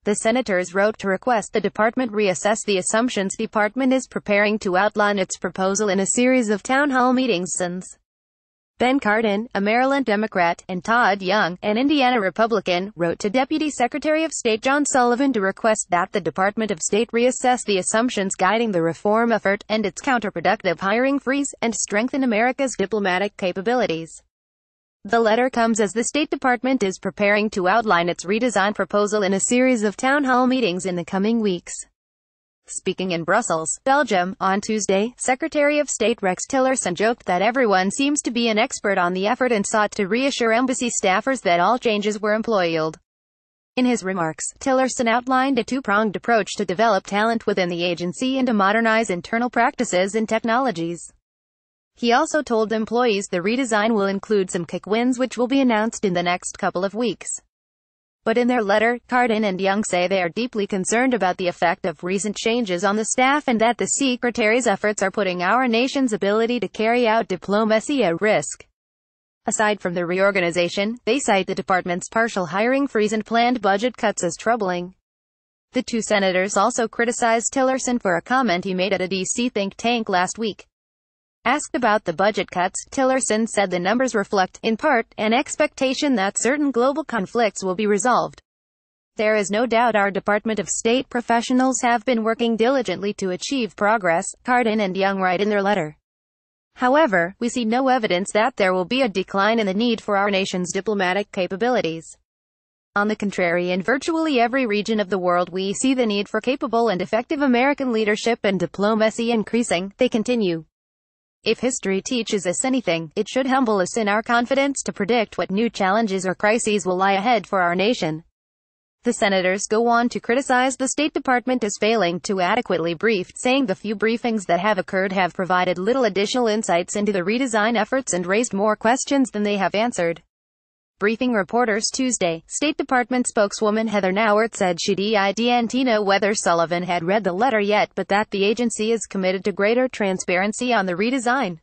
The senators wrote to request the department reassess the assumptions department is preparing to outline its proposal in a series of town hall meetingsSens. Ben Cardin, a Maryland Democrat, and Todd Young, an Indiana Republican, wrote to Deputy Secretary of State John Sullivan to request that the Department of State reassess the assumptions guiding the reform effort, end its counterproductive hiring freeze, and strengthen America's diplomatic capabilities. The letter comes as the State Department is preparing to outline its redesign proposal in a series of town hall meetings in the coming weeks. Speaking in Brussels, Belgium, on Tuesday, Secretary of State Rex Tillerson joked that everyone seems to be an expert on the effort and sought to reassure embassy staffers that all changes were employed. In his remarks, Tillerson outlined a two-pronged approach to develop talent within the agency and to modernize internal practices and technologies. He also told employees the redesign will include some quick wins which will be announced in the next couple of weeks. But in their letter, Cardin and Young say they are deeply concerned about the effect of recent changes on the staff and that the Secretary's efforts are putting our nation's ability to carry out diplomacy at risk. Aside from the reorganization, they cite the department's partial hiring freeze and planned budget cuts as troubling. The two senators also criticized Tillerson for a comment he made at a D.C. think tank last week. Asked about the budget cuts, Tillerson said the numbers reflect, in part, an expectation that certain global conflicts will be resolved. There is no doubt our Department of State professionals have been working diligently to achieve progress, Cardin and Young write in their letter. However, we see no evidence that there will be a decline in the need for our nation's diplomatic capabilities. On the contrary, in virtually every region of the world we see the need for capable and effective American leadership and diplomacy increasing, they continue. If history teaches us anything, it should humble us in our confidence to predict what new challenges or crises will lie ahead for our nation. The senators go on to criticize the State Department as failing to adequately brief, saying the few briefings that have occurred have provided little additional insights into the redesign efforts and raised more questions than they have answered. Briefing reporters Tuesday, State Department spokeswoman Heather Nauert said she didn't know whether Sullivan had read the letter yet but that the agency is committed to greater transparency on the redesign.